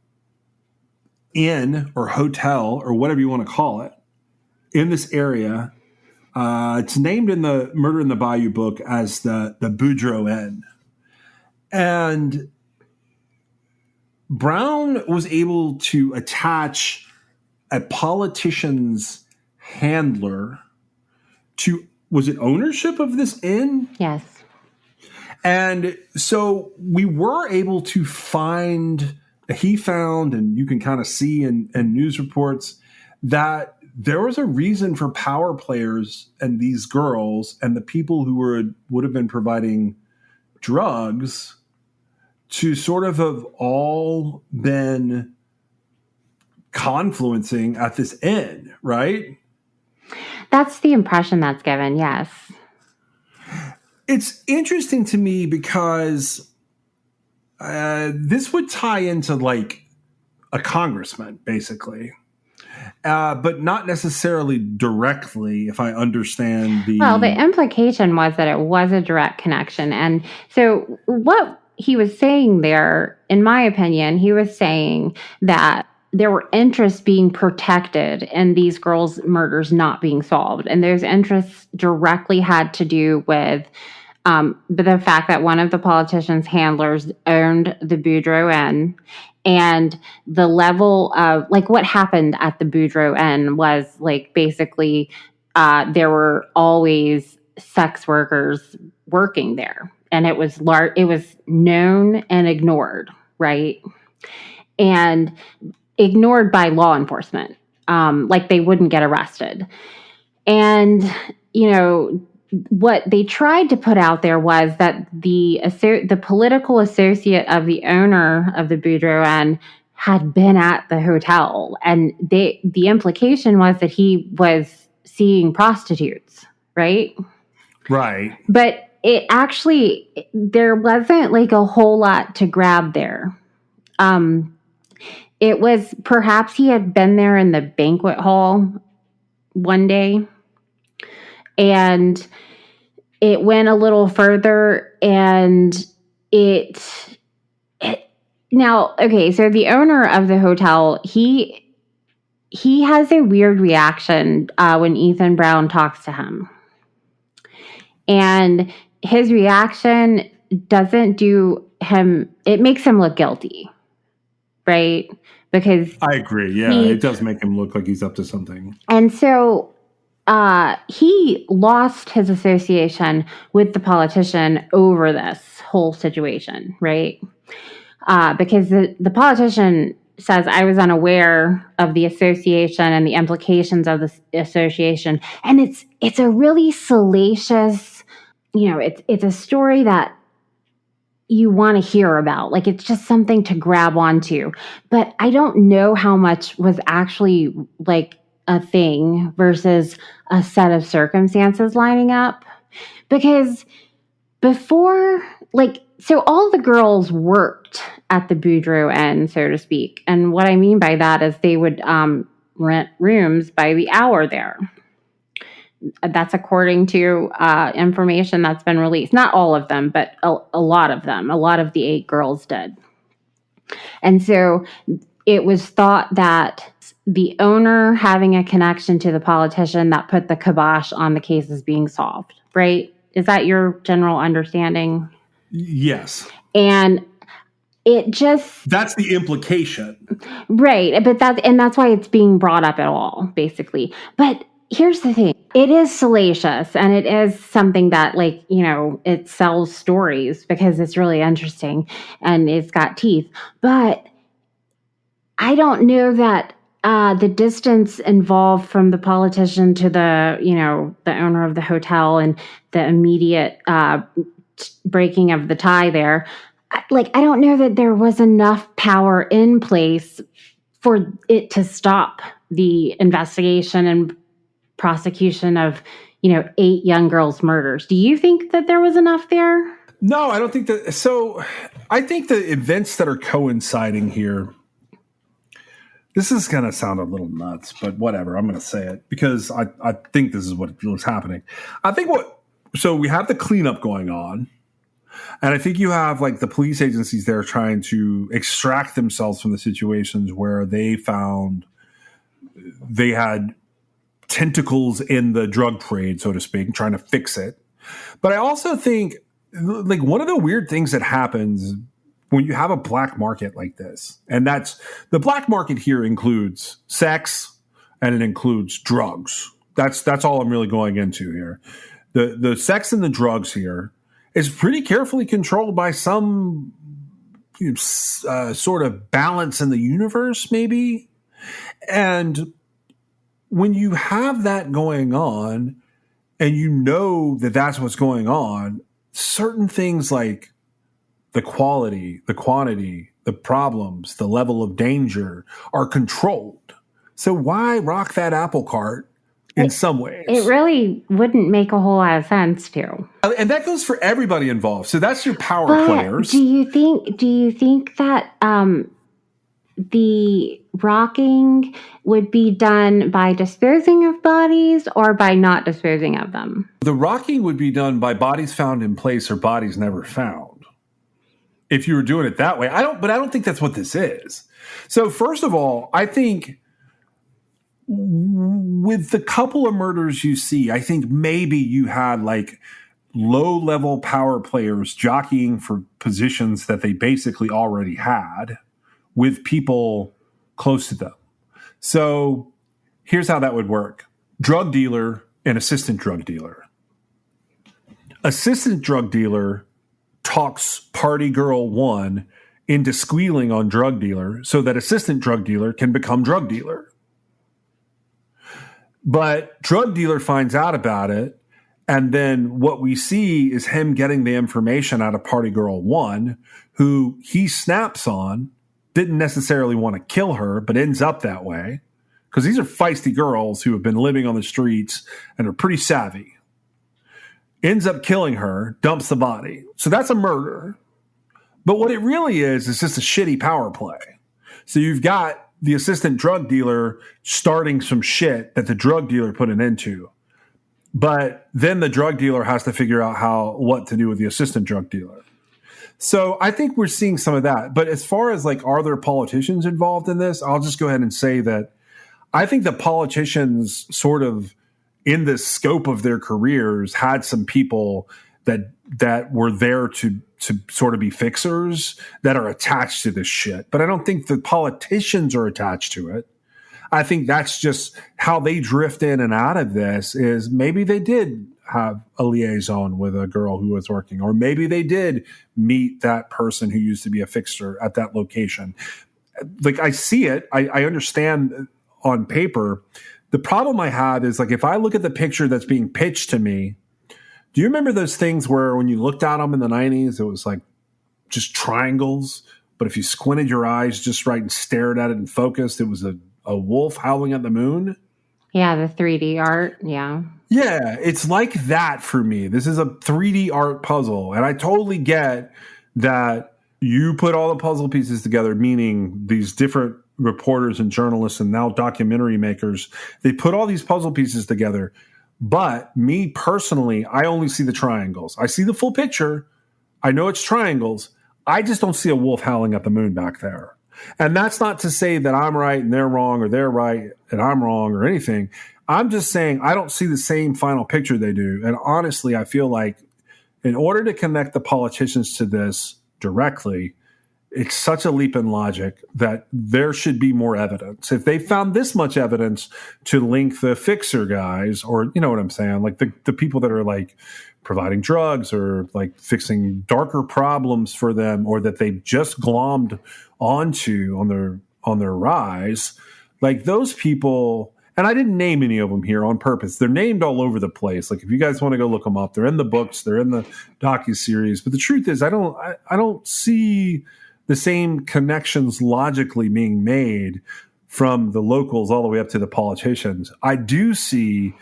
Speaker 6: inn or hotel or whatever you want to call it in this area. It's named in the Murder in the Bayou book as the Boudreaux Inn. And Brown was able to attach a politician's handler to, was it ownership of this inn?
Speaker 7: Yes.
Speaker 6: And so we were able to he found, and you can kind of see in news reports, that there was a reason for power players and these girls and the people who would have been providing drugs to sort of have all been confluencing at this inn, right?
Speaker 7: That's the impression that's given, yes.
Speaker 6: It's interesting to me because this would tie into like a congressman, basically, but not necessarily directly, if I understand the...
Speaker 7: Well, the implication was that it was a direct connection. And so what he was saying there, in my opinion, he was saying that there were interests being protected and these girls' murders not being solved. And those interests directly had to do with the fact that one of the politician's handlers owned the Boudreaux Inn, and the level of like what happened at the Boudreaux Inn was like basically there were always sex workers working there, and it was known and ignored, right? And ignored by law enforcement, like they wouldn't get arrested. And what they tried to put out there was that the political associate of the owner of the Boudreaux Inn had been at the hotel, and the implication was that he was seeing prostitutes, right?
Speaker 6: Right.
Speaker 7: But it actually, there wasn't like a whole lot to grab there. It was perhaps he had been there in the banquet hall one day, and it went a little further, and now, okay, so the owner of the hotel, he has a weird reaction when Ethan Brown talks to him. And his reaction doesn't do him, it makes him look guilty, right? Because
Speaker 6: I agree. Yeah, it does make him look like he's up to something.
Speaker 7: And so he lost his association with the politician over this whole situation, right? Because the politician says, I was unaware of the association and the implications of the association. And it's a really salacious, it's a story that you want to hear about. Like, it's just something to grab onto. But I don't know how much was actually like a thing versus a set of circumstances lining up. Because before, so all the girls worked at the Boudreaux Inn, so to speak. And what I mean by that is they would rent rooms by the hour there. That's according to information that's been released. Not all of them, but a lot of them. A lot of the 8 girls did. And so it was thought that the owner having a connection to the politician that put the kibosh on the cases being solved, right? Is that your general understanding?
Speaker 6: Yes.
Speaker 7: And it just...
Speaker 6: That's the implication.
Speaker 7: Right. But that's why it's being brought up at all, basically. But here's the thing. It is salacious, and it is something that, it sells stories because it's really interesting and it's got teeth. But I don't know that the distance involved from the politician to the owner of the hotel and the immediate breaking of the tie there, I don't know that there was enough power in place for it to stop the investigation and prosecution of 8 young girls' murders. Do you think that there was enough there?
Speaker 6: No, I don't think that. So I think the events that are coinciding here, this is going to sound a little nuts, but whatever, I'm going to say it because I think this is what was happening. So we have the cleanup going on, and I think you have the police agencies there trying to extract themselves from the situations where they found they had tentacles in the drug trade, so to speak, trying to fix it. But I also think one of the weird things that happens when you have a black market like this, and that's the black market here includes sex and it includes drugs. That's all I'm really going into here. The sex and the drugs here is pretty carefully controlled by some sort of balance in the universe, maybe. And when you have that going on and that that's what's going on, certain things like the quality, the quantity, the problems, the level of danger are controlled. So why rock that apple cart in some ways?
Speaker 7: It really wouldn't make a whole lot of sense to.
Speaker 6: And that goes for everybody involved. So that's your power players.
Speaker 7: Do you think that the rocking would be done by disposing of bodies or by not disposing of them?
Speaker 6: The rocking would be done by bodies found in place or bodies never found. if you were doing it that way. But I don't think that's what this is. So first of all, I think with the couple of murders you see, I think maybe you had like low-level power players jockeying for positions that they basically already had with people close to them. So here's how that would work. Drug dealer and assistant drug dealer. Assistant drug dealer talks party girl 1 into squealing on drug dealer so that assistant drug dealer can become drug dealer. But drug dealer finds out about it, and then what we see is him getting the information out of party girl 1, who he snaps on, didn't necessarily want to kill her, but ends up that way. Because these are feisty girls who have been living on the streets and are pretty savvy. Ends up killing her, dumps the body. So that's a murder. But what it really is just a shitty power play. So you've got the assistant drug dealer starting some shit that the drug dealer put an end to. But then the drug dealer has to figure out what to do with the assistant drug dealer. So I think we're seeing some of that. But as far as like, are there politicians involved in this? I'll just go ahead and say that I think the politicians sort of in the scope of their careers had some people that were there to sort of be fixers that are attached to this shit. But I don't think the politicians are attached to it. I think that's just how they drift in and out of this is maybe they did have a liaison with a girl who was working, or maybe they did meet that person who used to be a fixer at that location. Like I see it. I understand on paper. The problem I have is like if I look at the picture that's being pitched to me, do you remember those things where when you looked at them in the 90s, it was like just triangles, but if you squinted your eyes just right and stared at it and focused, it was a wolf howling at the moon?
Speaker 7: Yeah, the 3D art. Yeah.
Speaker 6: Yeah, it's like that for me. This is a 3D art puzzle. And I totally get that you put all the puzzle pieces together, meaning these different reporters and journalists and now documentary makers, they put all these puzzle pieces together. But me personally, I only see the triangles. I see the full picture. I know it's triangles. I just don't see a wolf howling at the moon back there. And that's not to say that I'm right and they're wrong, or they're right and I'm wrong, or anything. I'm just saying I don't see the same final picture they do. And honestly, I feel like in order to connect the politicians to this directly, it's such a leap in logic that there should be more evidence. If they found this much evidence to link the fixer guys, or you know what I'm saying, like the people that are like providing drugs or like fixing darker problems for them, or that they've just glommed onto on their rise, like those people. And I didn't name any of them here on purpose. They're named all over the place. Like if you guys want to go look them up, they're in the books, they're in the docuseries. But the truth is, I don't see the same connections logically being made from the locals all the way up to the politicians. I do see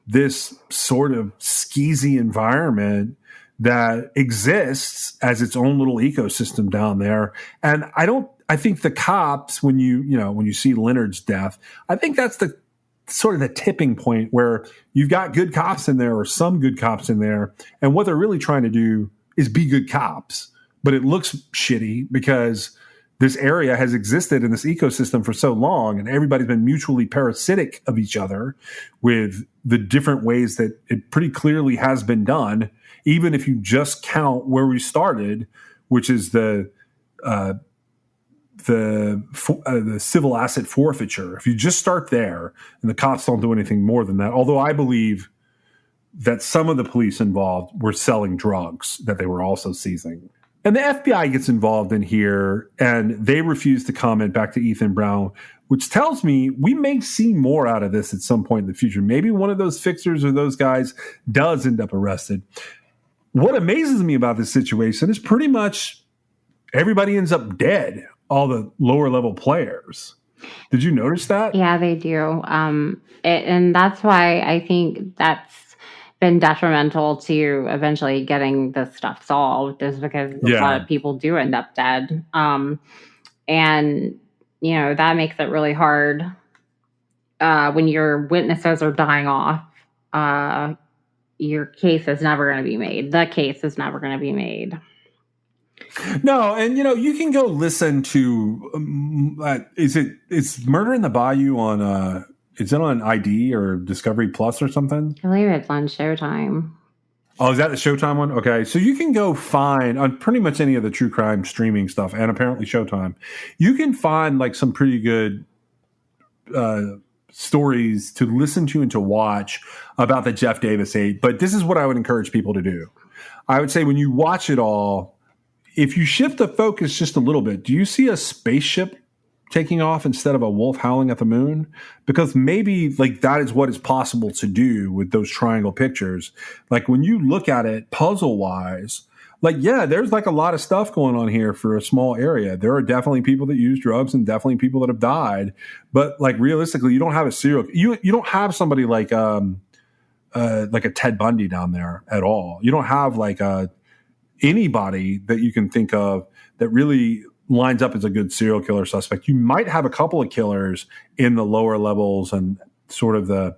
Speaker 6: this sort of skeezy environment that exists as its own little ecosystem down there. And I think the cops, when you see Leonard's death, I think that's the sort of the tipping point where you've got good cops in there, or some good cops in there. And what they're really trying to do is be good cops. But it looks shitty because this area has existed in this ecosystem for so long, and everybody's been mutually parasitic of each other with the different ways that it pretty clearly has been done, even if you just count where we started, which is the civil asset forfeiture. If you just start there, and the cops don't do anything more than that, although I believe that some of the police involved were selling drugs that they were also seizing. And the FBI gets involved in here, and they refuse to comment back to Ethan Brown, which tells me we may see more out of this at some point in the future. Maybe one of those fixers or those guys does end up arrested. What amazes me about this situation is pretty much everybody ends up dead, all the lower level players. Did you notice that?
Speaker 7: Yeah, they do. And that's why I think that's been detrimental to eventually getting this stuff solved, is because a lot of people do end up dead. And, that makes it really hard when your witnesses are dying off. Your case is never going to be made. The case is never going to be made.
Speaker 6: No, and you can go listen to it's Murder in the Bayou on is it on ID or Discovery Plus or something?
Speaker 7: I believe it's on Showtime.
Speaker 6: Oh, is that the Showtime one? Okay, so you can go find on pretty much any of the true crime streaming stuff, and apparently Showtime. You can find like some pretty good stories to listen to and to watch about the Jeff Davis 8. But this is what I would encourage people to do. I would say when you watch it all, if you shift the focus just a little bit, do you see a spaceship taking off instead of a wolf howling at the moon? Because maybe like that is what is possible to do with those triangle pictures. Like when you look at it puzzle wise, like, yeah, there's like a lot of stuff going on here for a small area. There are definitely people that use drugs and definitely people that have died. But like realistically, you don't have a serial, you don't have somebody like a Ted Bundy down there at all. You don't have like anybody that you can think of that really lines up as a good serial killer suspect. You might have a couple of killers in the lower levels and sort of the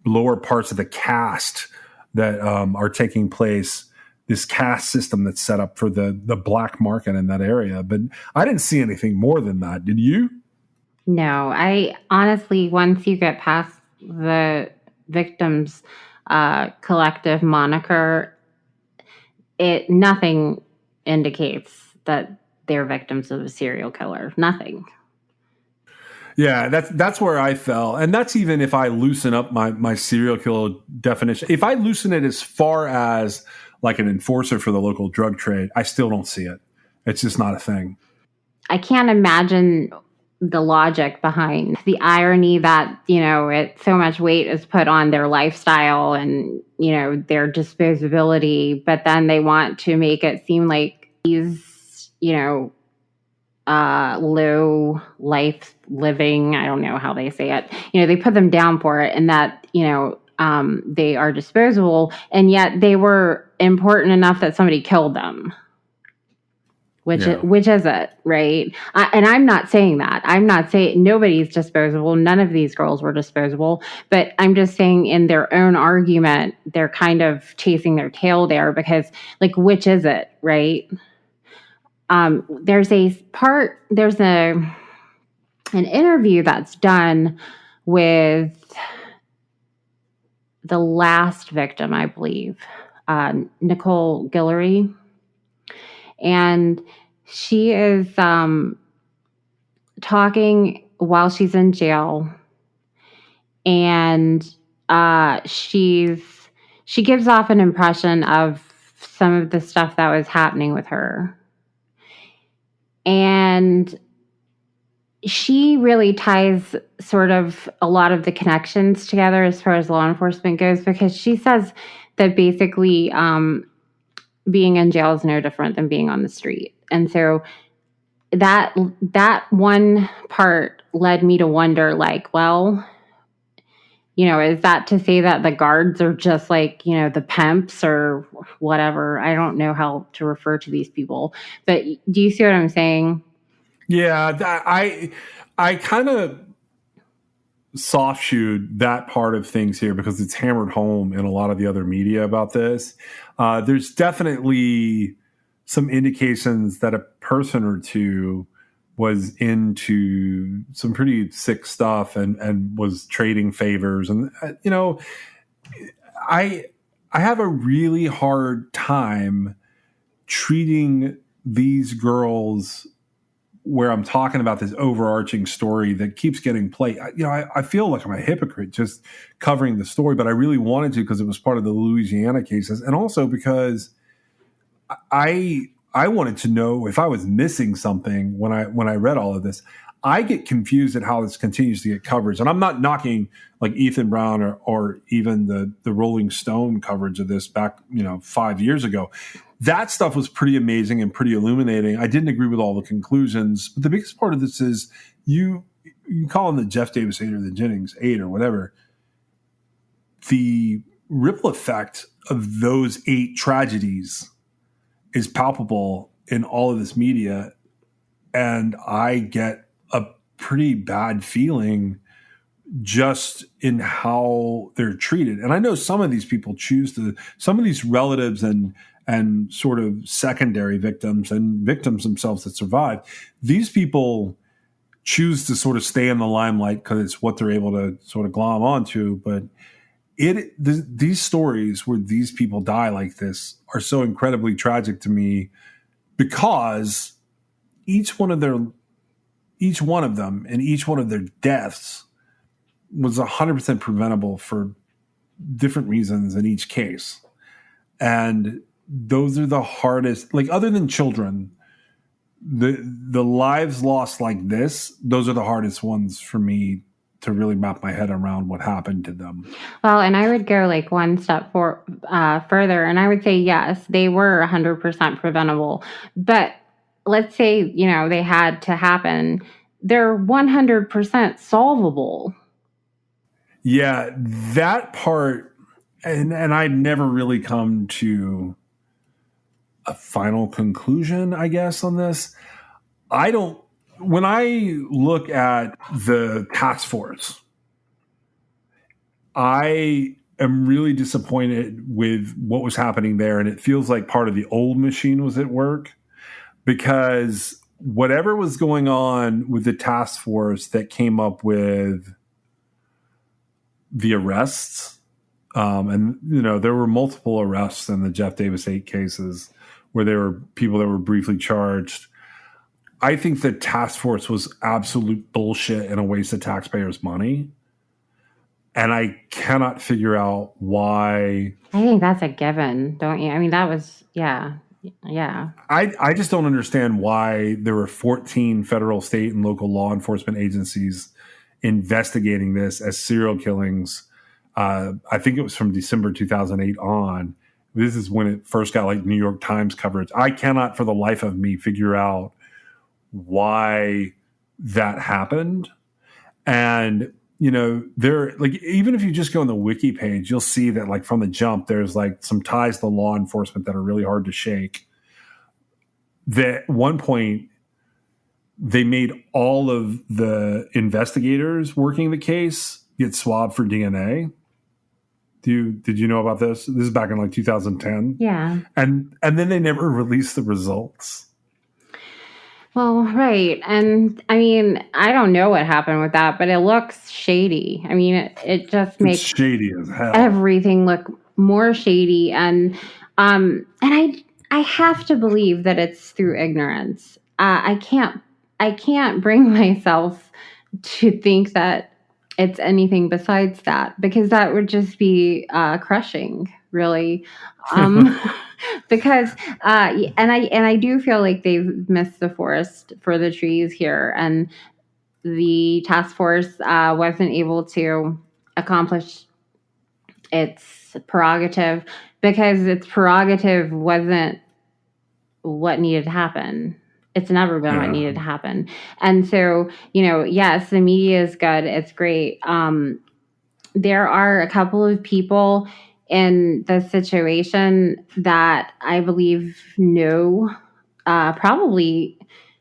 Speaker 6: lower parts of the cast that are taking place, this caste system that's set up for the black market in that area. But I didn't see anything more than that. Did you?
Speaker 7: No, I honestly, once you get past the victims collective moniker, nothing indicates that they're victims of a serial killer. Nothing.
Speaker 6: Yeah, that's where I fell. And that's even if I loosen up my serial killer definition. If I loosen it as far as like an enforcer for the local drug trade, I still don't see it. It's just not a thing.
Speaker 7: I can't imagine the logic behind the irony that, so much weight is put on their lifestyle and, their disposability, but then they want to make it seem like these, low life living, I don't know how they say it, they put them down for it, and that, they are disposable, and yet they were important enough that somebody killed them. Which is it, right? And I'm not saying that. I'm not saying nobody's disposable. None of these girls were disposable. But I'm just saying in their own argument, they're kind of chasing their tail there because, like, which is it, right? There's an interview that's done with the last victim, I believe, Nicole Guillory. And she is talking while she's in jail, and she gives off an impression of some of the stuff that was happening with her, and she really ties sort of a lot of the connections together as far as law enforcement goes, because she says that basically being in jail is no different than being on the street. And so that one part led me to wonder, like, well, is that to say that the guards are just like, the pimps or whatever? I don't know how to refer to these people, but do you see what I'm saying?
Speaker 6: Yeah, I kind of soft shoot that part of things here because it's hammered home in a lot of the other media about this. There's definitely some indications that a person or two was into some pretty sick stuff and was trading favors. And, I have a really hard time treating these girls where I'm talking about this overarching story that keeps getting played. I feel like I'm a hypocrite just covering the story, but I really wanted to because it was part of the Louisiana cases. And also because I wanted to know if I was missing something when I read all of this. I get confused at how this continues to get coverage. And I'm not knocking like Ethan Brown or even the Rolling Stone coverage of this back, 5 years ago. That stuff was pretty amazing and pretty illuminating. I didn't agree with all the conclusions, but the biggest part of this is you call them the Jeff Davis 8 or the Jennings 8 or whatever. The ripple effect of those 8 tragedies is palpable in all of this media, and I get a pretty bad feeling just in how they're treated. And I know some of these people some of these relatives and sort of secondary victims and victims themselves that survive, these people choose to sort of stay in the limelight because it's what they're able to sort of glom onto. But these stories where these people die like this are so incredibly tragic to me, because each one of them and each one of their deaths was 100% preventable for different reasons in each case. And those are the hardest, like, other than children, the lives lost like this, those are the hardest ones for me to really wrap my head around what happened to them.
Speaker 7: Well, and I would go like one step further, and I would say, yes, they were 100% preventable. But let's say, they had to happen. They're 100% solvable.
Speaker 6: Yeah, that part, and I'd never really come to a final conclusion, I guess, on this. When I look at the task force, I am really disappointed with what was happening there. And it feels like part of the old machine was at work, because whatever was going on with the task force that came up with the arrests, and there were multiple arrests in the Jeff Davis 8 cases where there were people that were briefly charged. I think the task force was absolute bullshit and a waste of taxpayers' money. And I cannot figure out why.
Speaker 7: I think that's a given, don't you? I mean, that was, yeah.
Speaker 6: I just don't understand why there were 14 federal, state, and local law enforcement agencies investigating this as serial killings. I think it was from December 2008 on. This is when it first got like New York Times coverage. I cannot for the life of me figure out why that happened. And, there, like, even if you just go on the wiki page, you'll see that, like, from the jump, there's like some ties to law enforcement that are really hard to shake. That at one point, they made all of the investigators working the case get swabbed for DNA. Did you know about this? This is back in like 2010.
Speaker 7: Yeah.
Speaker 6: And then they never released the results.
Speaker 7: Well, right. And I mean, I don't know what happened with that, but it looks shady. I mean, it just makes
Speaker 6: shady as hell.
Speaker 7: Everything look more shady. And I have to believe that it's through ignorance. I can't bring myself to think that it's anything besides that, because that would just be crushing, really. Because I do feel like they've missed the forest for the trees here, and the task force wasn't able to accomplish its prerogative, because its prerogative wasn't what needed to happen. It's never been what needed to happen. And so, yes, the media is good. It's great. There are a couple of people in the situation that I believe know probably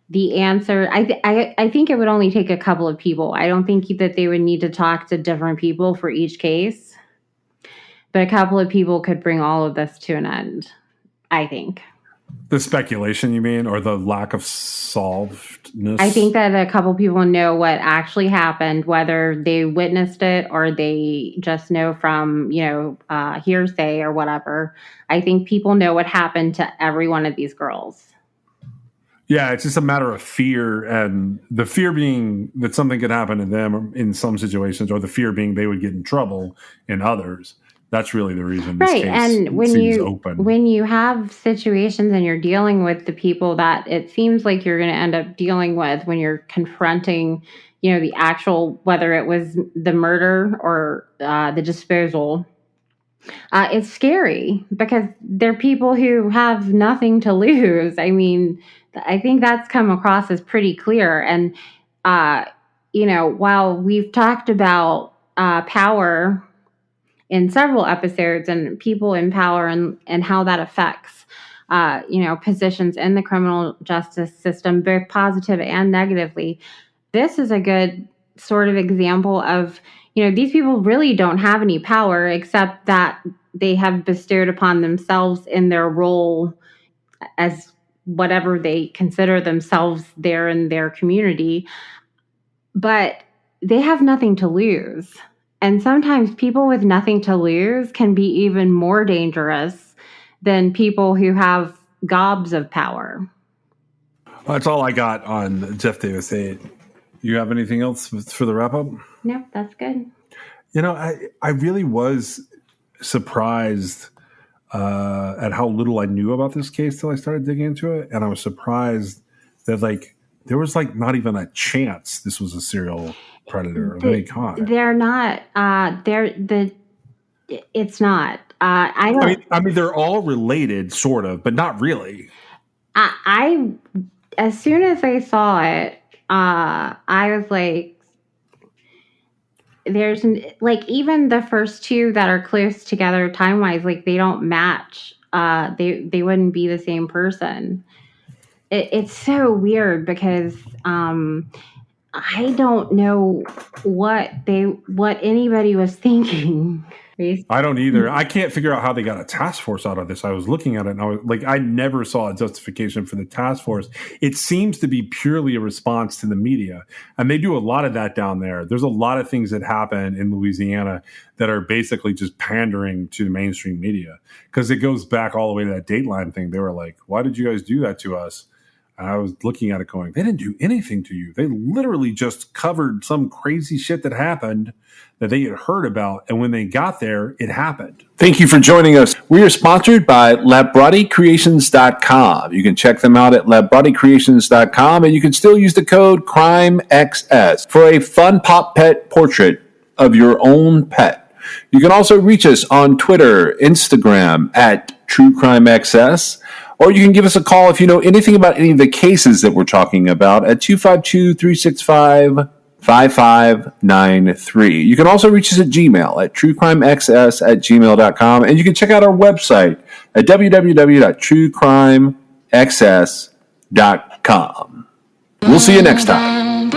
Speaker 7: the answer. I think it would only take a couple of people. I don't think that they would need to talk to different people for each case. But a couple of people could bring all of this to an end, I think.
Speaker 6: The speculation, you mean, or the lack of solvedness?
Speaker 7: I think that a couple people know what actually happened, whether they witnessed it or they just know from, hearsay or whatever. I think people know what happened to every one of these girls.
Speaker 6: Yeah, it's just a matter of fear, and the fear being that something could happen to them in some situations, or the fear being they would get in trouble in others. That's really the reason this case
Speaker 7: and when you have situations and you're dealing with the people that it seems like you're going to end up dealing with when you're confronting, the actual, whether it was the murder or the disposal, it's scary because they're people who have nothing to lose. I mean, I think that's come across as pretty clear. And, while we've talked about power in several episodes and people in power and how that affects, positions in the criminal justice system, both positive and negatively. This is a good sort of example of, these people really don't have any power except that they have bestowed upon themselves in their role as whatever they consider themselves there in their community. But they have nothing to lose. And sometimes people with nothing to lose can be even more dangerous than people who have gobs of power.
Speaker 6: That's all I got on Jeff Davis 8. You have anything else for the wrap up?
Speaker 7: No, that's good.
Speaker 6: I really was surprised at how little I knew about this case till I started digging into it. And I was surprised that there was not even a chance this was a serial predator of any kind.
Speaker 7: They're not. It's not. I
Speaker 6: mean, they're all related, sort of, but not really.
Speaker 7: I as soon as I saw it, I was like, there's even the first two that are close together time wise, they don't match. They wouldn't be the same person. It's so weird because I don't know what anybody was thinking.
Speaker 6: I don't either. I can't figure out how they got a task force out of this. I was looking at it and I was I never saw a justification for the task force. It seems to be purely a response to the media. And they do a lot of that down there. There's a lot of things that happen in Louisiana that are basically just pandering to the mainstream media. Because it goes back all the way to that Dateline thing. They were like, why did you guys do that to us? And I was looking at it going, they didn't do anything to you. They literally just covered some crazy shit that happened that they had heard about. And when they got there, it happened.
Speaker 1: Thank you for joining us. We are sponsored by LabRottiCreations.com. You can check them out at LabRottiCreations.com, and you can still use the code CRIMEXS for a fun pop pet portrait of your own pet. You can also reach us on Twitter, Instagram at TrueCrimeXS, or you can give us a call if you know anything about any of the cases that we're talking about at 252-365-5593. You can also reach us at Gmail at truecrimexs@gmail.com, and you can check out our website at www.truecrimexs.com. We'll see you next time.